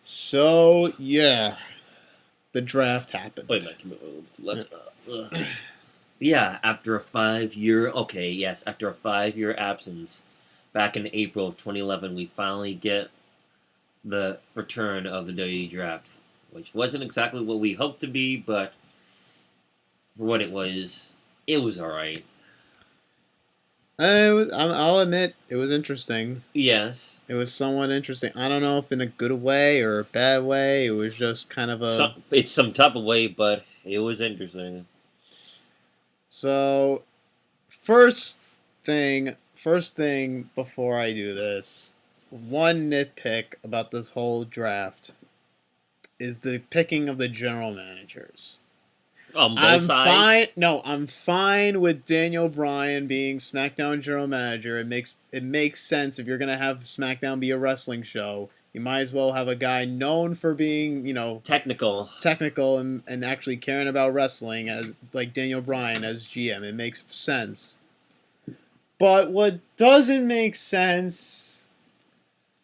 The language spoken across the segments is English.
So yeah, the draft happened. Wait a minute. Let's. Yeah, after a 5 year. Okay, yes, after a 5 year absence, back in April of 2011, we finally get the return of the WWE Draft, which wasn't exactly what we hoped to be, but for what it was all right. I'll admit it was interesting. Yes, It was somewhat interesting. I don't know if in a good way or a bad way. It was just kind of a. it's some type of way, but it was interesting. So, first thing before I do this, one nitpick about this whole draft is the picking of the general managers. On both I'm sides. fine. No, I'm fine with Daniel Bryan being SmackDown general manager. It makes sense if you're gonna have SmackDown be a wrestling show. You might as well have a guy known for being, Technical. technical and actually caring about wrestling as like Daniel Bryan as GM. It makes sense. But what doesn't make sense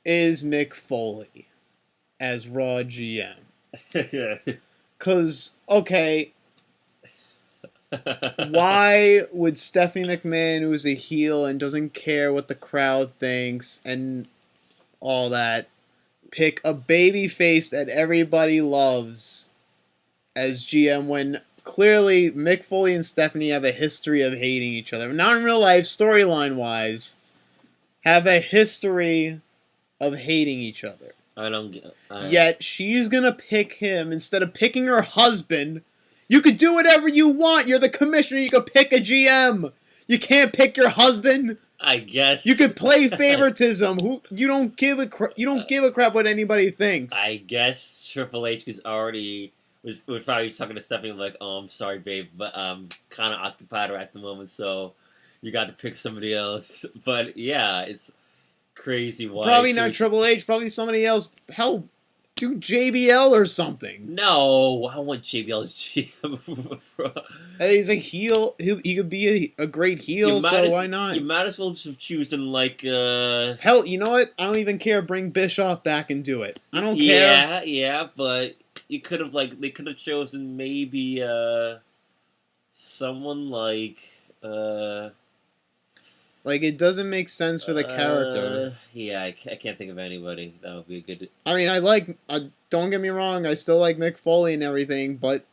is Mick Foley as Raw GM. Cause okay, why would Stephanie McMahon, who's a heel and doesn't care what the crowd thinks and all that, pick a baby face that everybody loves as GM when clearly Mick Foley and Stephanie have a history of hating each other? Not in real life, storyline wise, have a history of hating each other. I don't get. Yet she's gonna pick him instead of picking her husband. You could do whatever you want. You're the commissioner. You could pick a GM. You can't pick your husband. I guess You could play favoritism. You don't give a crap what anybody thinks. I guess Triple H was probably talking to Stephanie like, "Oh, I'm sorry, babe, but I'm kind of occupied at the moment, so you got to pick somebody else." But yeah, it's crazy. Why? Probably not Triple H. Probably somebody else. Hell, do JBL or something. No, I want JBL's GM. He's a heel. He could be a great heel, so why not? You might as well just choose like. Hell, you know what? I don't even care. Bring Bischoff back and do it. I don't care. Yeah, but you could have they could have chosen maybe someone like. Like, it doesn't make sense for the character. Yeah, I can't think of anybody that would be a good. I mean, don't get me wrong, I still like Mick Foley and everything, but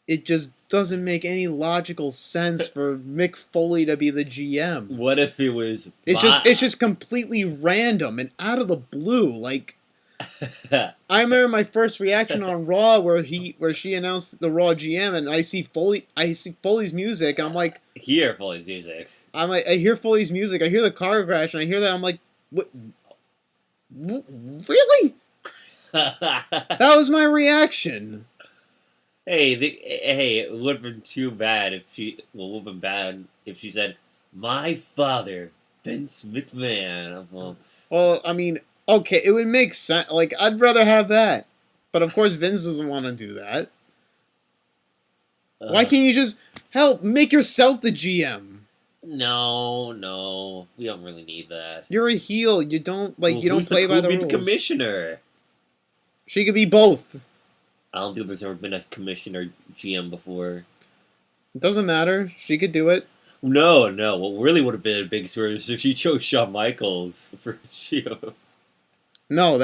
it just doesn't make any logical sense for Mick Foley to be the GM. What if it was? It's just completely random and out of the blue. Like, I remember my first reaction on Raw where she announced the Raw GM, and I see Foley's music, and I'm like, hear Foley's music. I hear Foley's music, I hear the car crash, and I hear that, I'm like, what? Really? That was my reaction. Hey, it would have been too bad if she. Well, it would have been bad if she said, "My father, Vince McMahon." Well, I mean, okay, it would make sense. Like, I'd rather have that, but of course, Vince doesn't want to do that. Why can't you just make yourself the GM? No, we don't really need that. You're a heel. You don't play by the rules. The commissioner. She could be both. I don't think there's ever been a commissioner GM before. It doesn't matter. She could do it. No. What really would have been a big story is if she chose Shawn Michaels for GM. No,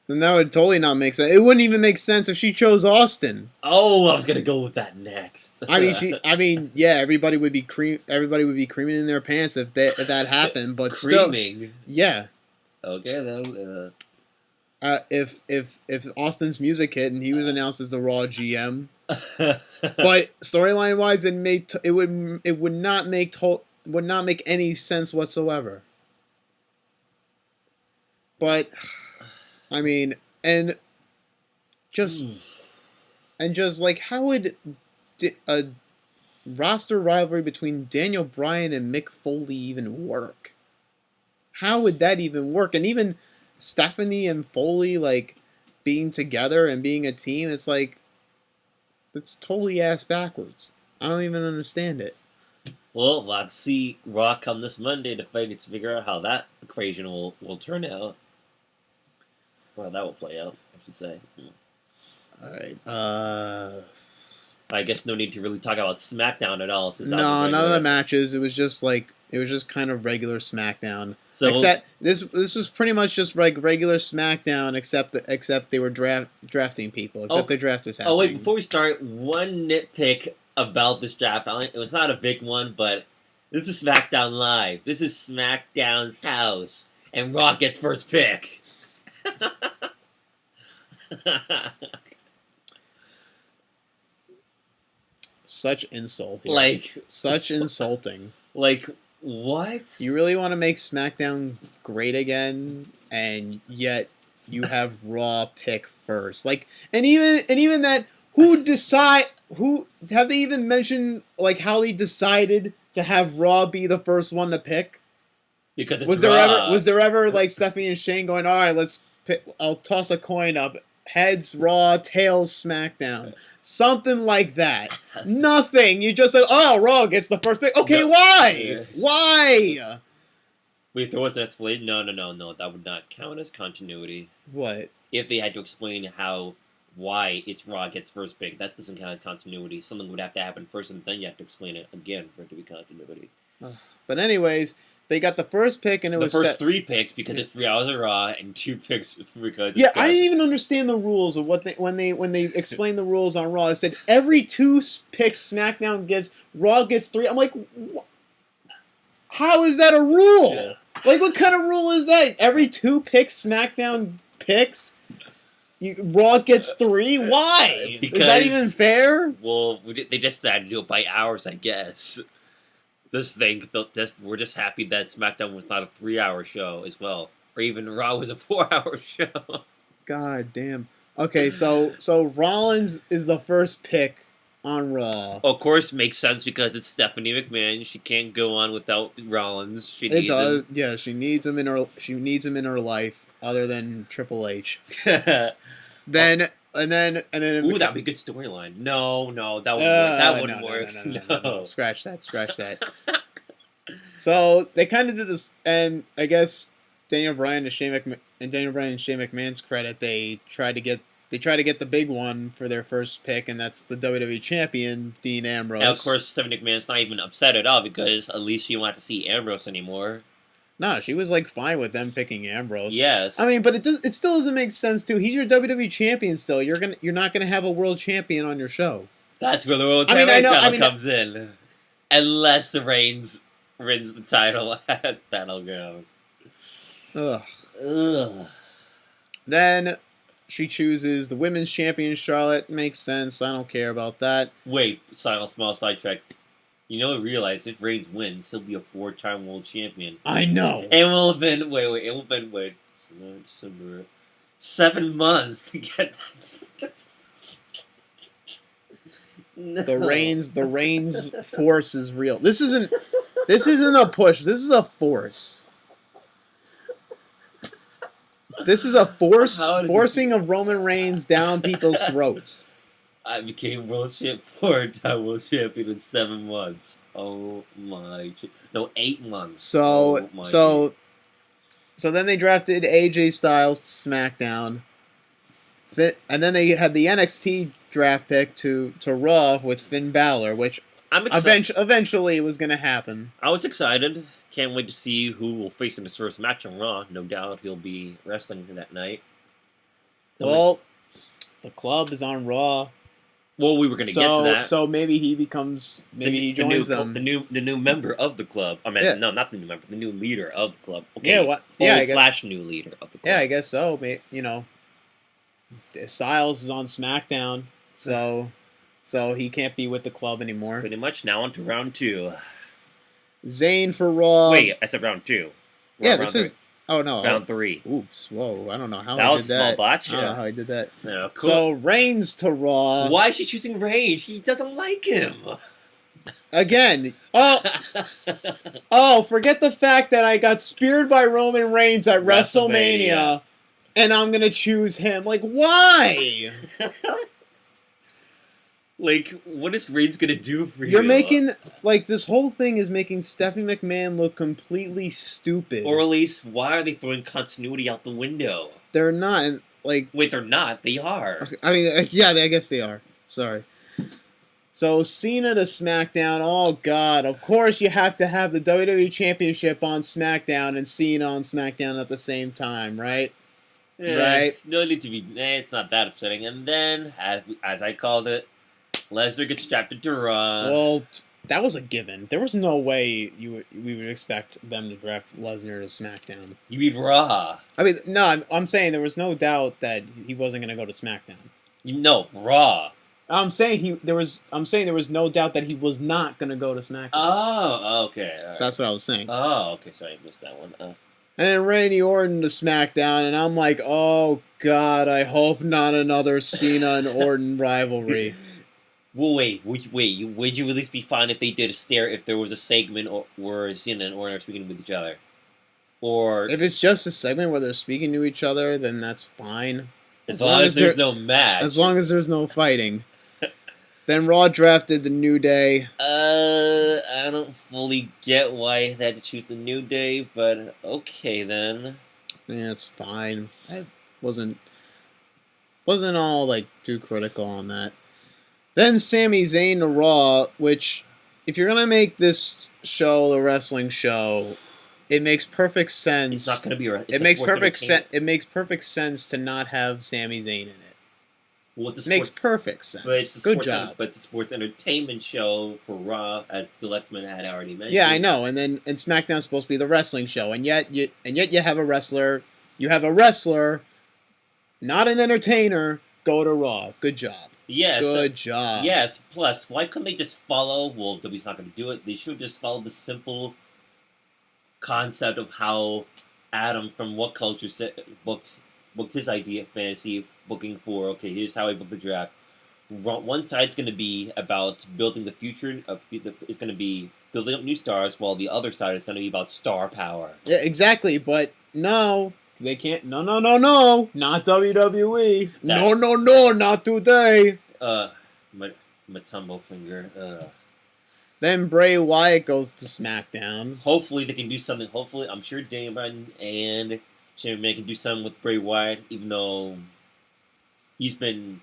then that would totally not make sense. It wouldn't even make sense if she chose Austin. Oh, I was gonna go with that next. Yeah, everybody would be creaming in their pants if that happened. But creaming. Still, yeah. Okay, then. If Austin's music hit and he was announced as the Raw GM, but storyline wise, it would not make any sense whatsoever. But I mean, and just like, how would a roster rivalry between Daniel Bryan and Mick Foley even work? How would that even work? And even Stephanie and Foley, like, being together and being a team, it's like, it's totally ass backwards. I don't even understand it. Well, let's see Raw come this Monday to figure out how that equation will turn out. Well, that will play out, I should say. All right. I guess no need to really talk about SmackDown at all, since that was No, none regular of the wrestling. matches. It was just kind of regular SmackDown. So Except this was pretty much just like regular SmackDown, except they were drafting people. Except the draft was happening. oh wait, before we start, one nitpick about this draft. It was not a big one, but this is SmackDown Live. This is SmackDown's house, and Raw gets first pick. Such insult. Here. Like Such insulting. Like what? You really want to make SmackDown great again, and yet you have Raw pick first. Like, and even that, who have they even mentioned like how they decided to have Raw be the first one to pick? Because it's Was there ever like Stephanie and Shane going, all right, let's pick, I'll toss a coin up, heads Raw, tails SmackDown, something like that. Nothing. You just said, oh, Raw gets the first pick. Okay, No. why? Yes. Why? Wait, if there was an explanation, no, that would not count as continuity. What? If they had to explain why it's Raw gets first pick, that doesn't count as continuity. Something would have to happen first, and then you have to explain it again for it to be continuity. But anyways, they got the first pick, and it The was first set. 3 picks because it's 3 hours of Raw, and 2 picks because Yeah, it's I didn't even understand the rules of what when they explained the rules on Raw. It said every 2 picks SmackDown gets, Raw gets 3. I'm like, how is that a rule? Yeah. Like, what kind of rule is that? Every 2 picks SmackDown picks, Raw gets 3. Why? Because, is that even fair? Well, they just decided to do it by hours, I guess. We're just happy that SmackDown was not a 3-hour show as well, or even Raw was a 4-hour show. God damn. Okay, so Rollins is the first pick on Raw. Of course, makes sense because it's Stephanie McMahon. She can't go on without Rollins. She It needs does. Yeah, she needs him in her life, other than Triple H. him. Then it Ooh, that'd be a good storyline. No, that wouldn't work. That wouldn't work. No. Scratch that. So they kind of did this, and I guess Daniel Bryan and Shane McMahon's credit, they tried to get the big one for their first pick, and that's the WWE champion Dean Ambrose. And of course, Stephanie McMahon's not even upset at all because at least she won't have to see Ambrose anymore. No, she was like fine with them picking Ambrose. Yes. I mean, but it still doesn't make sense too. He's your WWE champion still. You're not gonna have a world champion on your show. That's where the World I Title mean, comes in. Unless Reigns wins the title at Battleground. Ugh. Then she chooses the women's champion, Charlotte. Makes sense. I don't care about that. Wait, small sidetrack. Realize if Reigns wins, he'll be a 4-time world champion. I know. It will have been, December, 7 months to get that. No. The Reigns force is real. This isn't a push. This is a force. This is a forcing of Roman Reigns down people's throats. I became 4-time world champion in 7 months. Oh my! No, 8 months. So then they drafted AJ Styles to SmackDown, and then they had the NXT draft pick to Raw with Finn Balor, which eventually was going to happen. I was excited. Can't wait to see who will face in his first match on Raw. No doubt he'll be wrestling that night. The club is on Raw. Well, we were going to get to that. So maybe he joins them. The new member of the club. I mean, no, not the new member. The new leader of the club. Okay. New leader of the club. Yeah, I guess so. Styles is on SmackDown, so he can't be with the club anymore. Pretty much. Now on to round 2. Zayn for Raw. Wait, I said round 2. This is. Oh no, round 3. Oops, whoa! I don't know how that I was did a small that. botch. I don't know how I did that. Yeah, cool. So Reigns to Raw. Why is she choosing Reigns? He doesn't like him. Again. Forget the fact that I got speared by Roman Reigns at WrestleMania, and I'm gonna choose him. Like, why? Like, what is Reigns gonna do for you? You're making, this whole thing is making Stephanie McMahon look completely stupid. Or at least, why are they throwing continuity out the window? they're not. And, like, Wait, they're not. They are. I mean, yeah, I guess they are. Sorry. So Cena to SmackDown. Oh God! Of course you have to have the WWE Championship on SmackDown and Cena on SmackDown at the same time, right? Right. No need to be. It's not that upsetting. And then, as I called it, Lesnar gets drafted to Raw. Well, that was a given. There was no way we would expect them to draft Lesnar to SmackDown. You mean Raw? I mean, no, I'm saying there was no doubt that he wasn't going to go to SmackDown. No, Raw. I'm saying there was no doubt that he was not going to go to SmackDown. Oh, okay. All right. That's what I was saying. Oh, okay. Sorry, I missed that one. And then Randy Orton to SmackDown, and I'm like, oh God, I hope not another Cena and Orton rivalry. Well, wait. Would you at least be fine if they did a stare if there was a segment where Cena and Orton are speaking with each other, or if it's just a segment where they're speaking to each other, then that's fine. As long as there's no match. As long as there's no fighting. Then Raw drafted the New Day. I don't fully get why they had to choose the New Day, but okay then. Yeah, it's fine. I wasn't all like too critical on that. Then Sami Zayn to Raw, which, if you're gonna make this show a wrestling show, it makes perfect sense. It's not gonna be. It makes perfect sense. It makes perfect sense to not have Sami Zayn in it. Well, it makes perfect sense. Good job. But it's a sports entertainment show for Raw, as the Lexman had already mentioned. Yeah, I know. And SmackDown's supposed to be the wrestling show, and yet you have a wrestler. You have a wrestler, not an entertainer, go to Raw. Good job. Yes. Good job. Yes. Plus, why couldn't they just follow? Well, WWE's not going to do it. They should just follow the simple concept of how Adam from What Culture booked his idea of fantasy booking for, okay, here's how I book the draft. One side's going to be about building the future, is going to be building up new stars, while the other side is going to be about star power. Yeah, exactly, but no, they can't. No, not WWE. No, not today. Matumbo finger. Then Bray Wyatt goes to SmackDown. Hopefully they can do something. Hopefully, I'm sure Daniel Bryan and Shane McMahon can do something with Bray Wyatt, even though he's been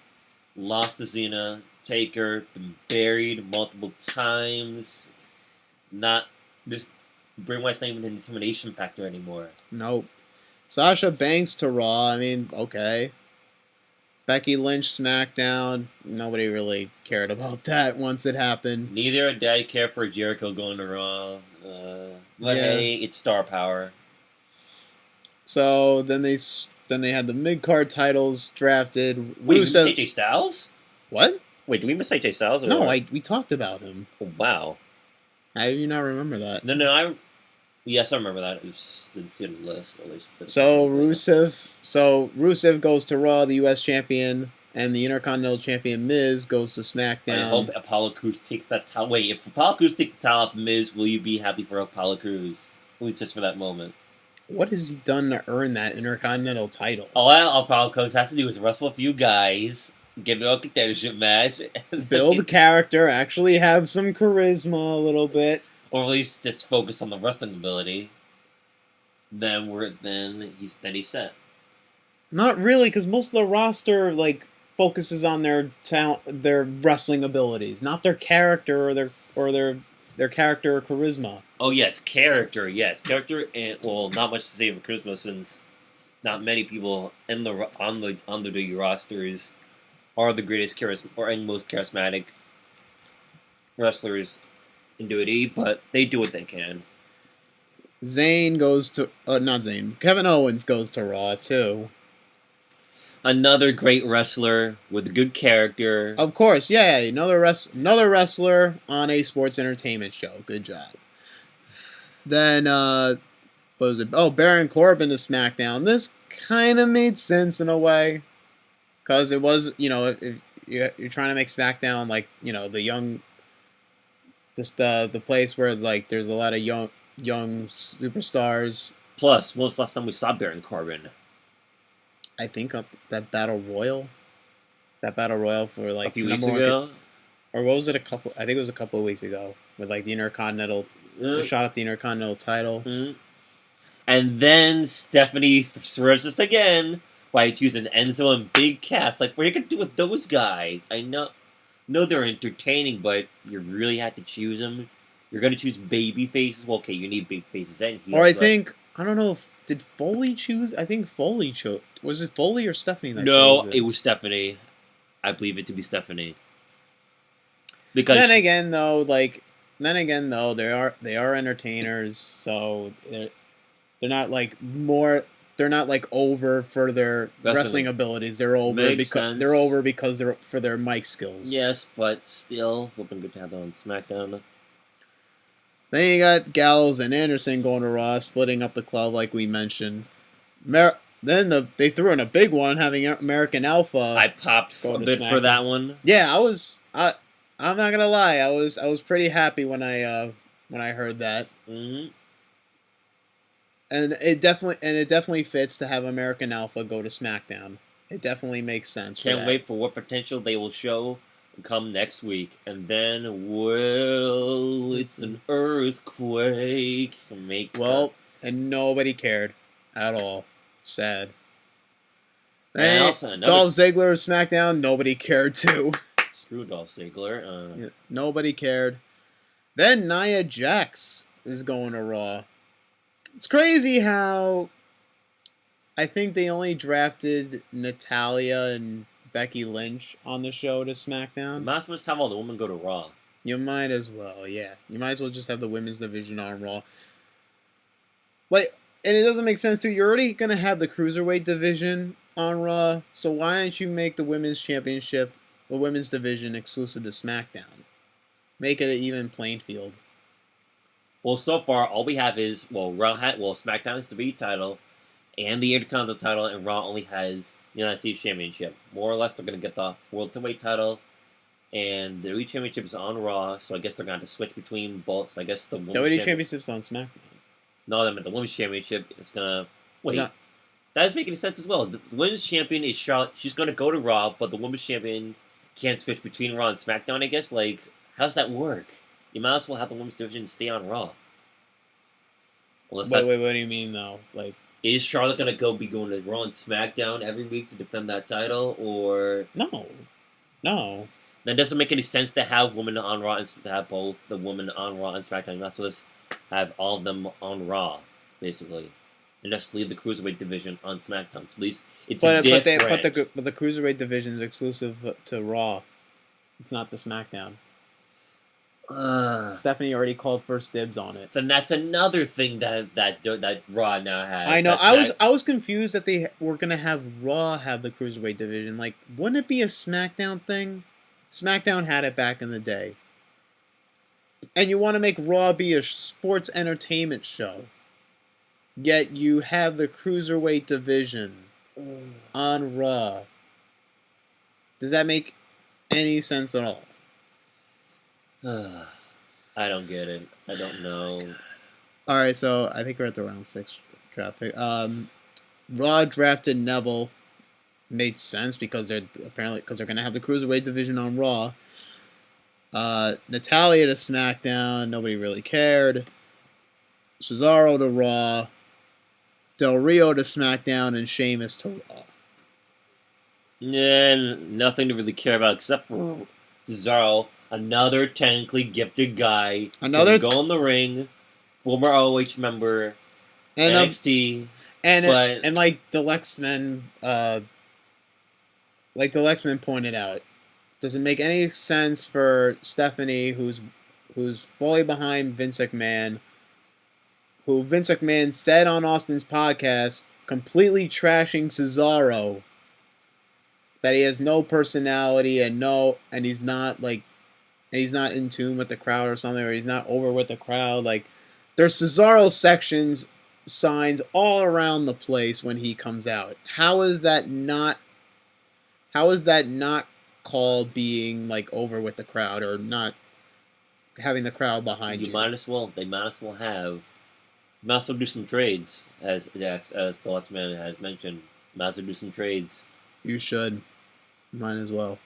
lost to Cena, Taker, been buried multiple times. Bray Wyatt's not even an intimidation factor anymore. Nope. Sasha Banks to Raw. I mean, okay. Becky Lynch SmackDown. Nobody really cared about that once it happened. Neither did I care for Jericho going to Raw. But hey, it's star power. So then they had the mid-card titles drafted. Wait, we missed AJ Styles? What? Wait, did we miss AJ Styles? No, we talked about him. Oh, wow. How do you not remember that? No, yes, I remember that. It didn't see it on the list, at least. So Rusev goes to Raw, the U.S. champion, and the Intercontinental champion Miz goes to SmackDown. I hope Apollo Crews takes that title. Wait, if Apollo Crews takes the title off Miz, will you be happy for Apollo Crews? At least just for that moment. What has he done to earn that Intercontinental title? All Apollo Crews has to do is wrestle a few guys, get into a contendership match, build character, actually have some charisma a little bit. Or at least just focus on the wrestling ability. Then he's set. Not really, because most of the roster focuses on their talent, their wrestling abilities, not their character or their character or charisma. Oh yes, character, and not much to say of charisma since not many people on the WWE rosters are the greatest and most charismatic wrestlers in WWE, but they do what they can. Kevin Owens goes to Raw too. Another great wrestler with a good character. Of course, yeah, another wrestler on a sports entertainment show. Good job. Then, what was it? Oh, Baron Corbin to SmackDown. This kind of made sense in a way, because it was, if you're trying to make SmackDown the place where there's a lot of young superstars. Plus, when was the last time we saw Baron Corbin? I think that Battle Royal. That Battle Royal for a few weeks ago. Or what was it? I think it was a couple of weeks ago with the Intercontinental, the shot at the Intercontinental title. Mm-hmm. And then Stephanie swerves us again Why choosing Enzo and Big Cass? Like, what are you gonna do with those guys? I know they're entertaining, but you really have to choose them. You're gonna choose baby faces. Well, okay, you need big faces and heels. Or I but think I don't know if did Foley choose? I think Foley chose. Was it Foley or Stephanie that no, chose it was Stephanie. I believe it to be Stephanie. Because Then again though, they are entertainers, so they're not like more. They're not like over for their wrestling abilities. They're over because they're for their mic skills. yes, but still, would have been good to have them on SmackDown. Then you got Gallows and Anderson going to Raw, splitting up the club like we mentioned. They threw in a big one, having American Alpha. I popped a bit for that one. Yeah, I'm not gonna lie. I was pretty happy when I heard that. Mm-hmm. And it definitely fits to have American Alpha go to SmackDown. It definitely makes sense. Can't wait for what potential they will show come next week. And then, well, it's an earthquake. And nobody cared at all. Sad. And Dolph Ziggler SmackDown, nobody cared too. Screw Dolph Ziggler. Yeah, nobody cared. Then Nia Jax is going to Raw. It's crazy how I think they only drafted Natalya and Becky Lynch on the show to SmackDown. You might as well just have all the women go to Raw. You might as well, yeah. You might as well just have the women's division on Raw. And it doesn't make sense too. You're already gonna have the cruiserweight division on Raw, so why don't you make the women's championship, the women's division, exclusive to SmackDown? Make it an even playing field. Well, so far all we have is SmackDown has the WWE title and the Intercontinental title, and Raw only has the United States Championship. More or less, they're gonna get the World Heavyweight title, and the WWE Championship is on Raw. So I guess they're gonna have to switch between both. So I guess the WWE Championship's on SmackDown. No, I meant the Women's Championship is gonna wait. That doesn't make any sense as well. The Women's Champion is Charlotte. She's gonna go to Raw, but the Women's Champion can't switch between Raw and SmackDown. I guess. Like, how does that work? You might as well have the Women's Division stay on Raw. Wait, what do you mean though? Like, is Charlotte gonna be going to Raw and SmackDown every week to defend that title, or no? That doesn't make any sense to have women on Raw and to have both the women on Raw and SmackDown. That's supposed to have all of them on Raw, basically, and just leave the cruiserweight division on SmackDown. So at least it's different. But the cruiserweight division is exclusive to Raw. It's not the SmackDown. Stephanie already called first dibs on it. Then that's another thing that Raw now has. I know. I was confused that they were gonna have Raw have the cruiserweight division. Like, wouldn't it be a SmackDown thing? SmackDown had it back in the day. And you want to make Raw be a sports entertainment show. Yet you have the cruiserweight division on Raw. Does that make any sense at all? I don't get it. I don't know. All right, so I think we're at the round 6 draft pick. Raw drafted Neville. Made sense because they're going to have the cruiserweight division on Raw. Natalya to SmackDown. Nobody really cared. Cesaro to Raw. Del Rio to SmackDown, and Sheamus to Raw. Yeah, nothing to really care about except for Cesaro. Another technically gifted guy. Go in the ring. Former ROH member. And NXT. And like the Lexmen, pointed out, does it make any sense for Stephanie, who's fully behind Vince McMahon, who Vince McMahon said on Austin's podcast, completely trashing Cesaro, that he has no personality and he's not in tune with the crowd or something, or he's not over with the crowd. Like, there's Cesaro signs all around the place when he comes out. How is that not called being like over with the crowd or not having the crowd behind you? They might as well do some trades, as the Luxman has mentioned. Might as well do some trades. You should. Might as well.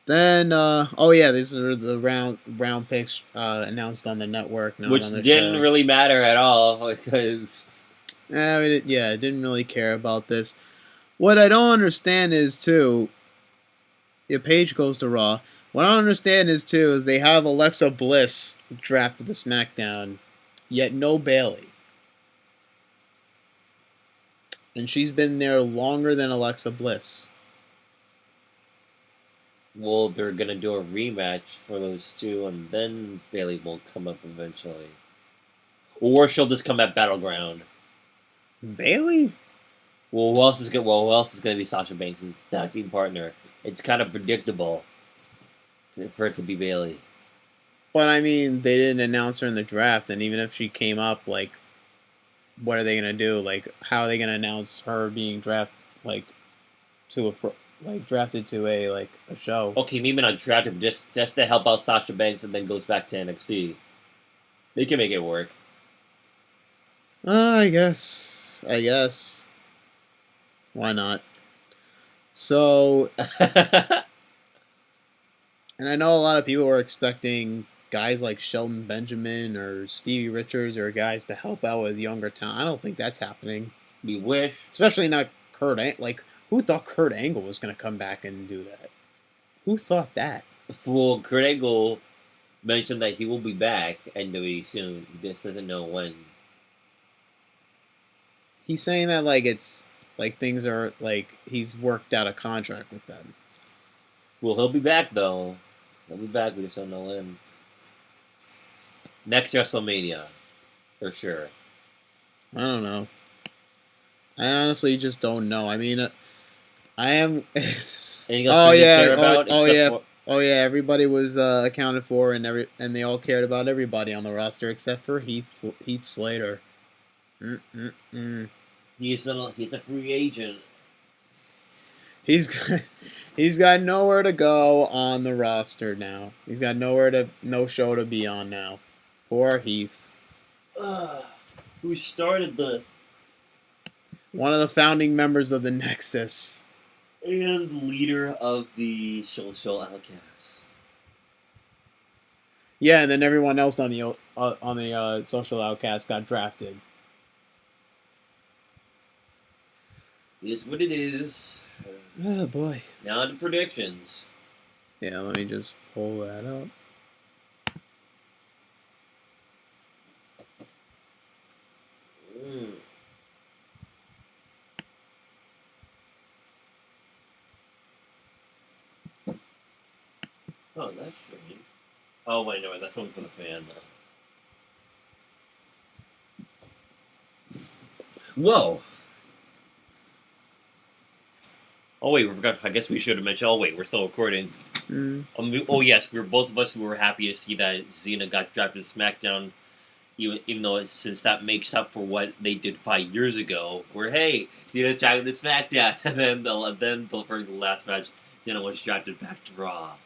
Then, these are the round picks announced on the network. Which didn't really matter at all, because... I didn't really care about this. What I don't understand is too. If Paige goes to Raw, what I don't understand is too is they have Alexa Bliss drafted to SmackDown, yet no Bailey, and she's been there longer than Alexa Bliss. Well, they're gonna do a rematch for those two, and then Bailey will come up eventually, or she'll just come at Battleground. Bailey? Well, who else is gonna? Well, who else is gonna be Sasha Banks' tag team partner? It's kind of predictable for it to be Bailey. But I mean, they didn't announce her in the draft, and even if she came up, like, what are they gonna do? Like, how are they gonna announce her being drafted to a show? Okay, maybe not drafted, just to help out Sasha Banks, and then goes back to NXT. They can make it work. I guess. Why not? So, and I know a lot of people were expecting guys like Shelton Benjamin or Stevie Richards or guys to help out with younger talent. I don't think that's happening. We wish. Especially not Kurt Angle. Like, who thought Kurt Angle was going to come back and do that? Who thought that? Well, Kurt Angle mentioned that he will be back at WWE soon. He just doesn't know when. He's saying that like it's like things are like he's worked out a contract with them. Well, he'll be back though. He'll be back. We just don't know when. Next WrestleMania, for sure. I don't know. I honestly just don't know. I mean, I am. Anything else you care about? Oh yeah. Everybody was accounted for, and they all cared about everybody on the roster except for Heath Slater. He's a free agent. He's got nowhere to go on the roster now. He's got no show to be on now. Poor Heath. Who started one of the founding members of the Nexus. And leader of the Social Outcasts. Yeah, and then everyone else on the Social Outcasts got drafted. It is what it is. Oh boy. Now to predictions. Yeah, let me just pull that up. Oh, that's strange. Oh, wait, no, that's coming from the fan, though. Whoa! Oh, wait, we forgot. I guess we should have mentioned. Oh, wait, we're still recording. Oh, yes, both of us were happy to see that Xena got drafted to SmackDown, even though since that makes up for what they did 5 years ago, where, hey, Xena's drafted to SmackDown, and then for the last match, Xena was drafted back to Raw.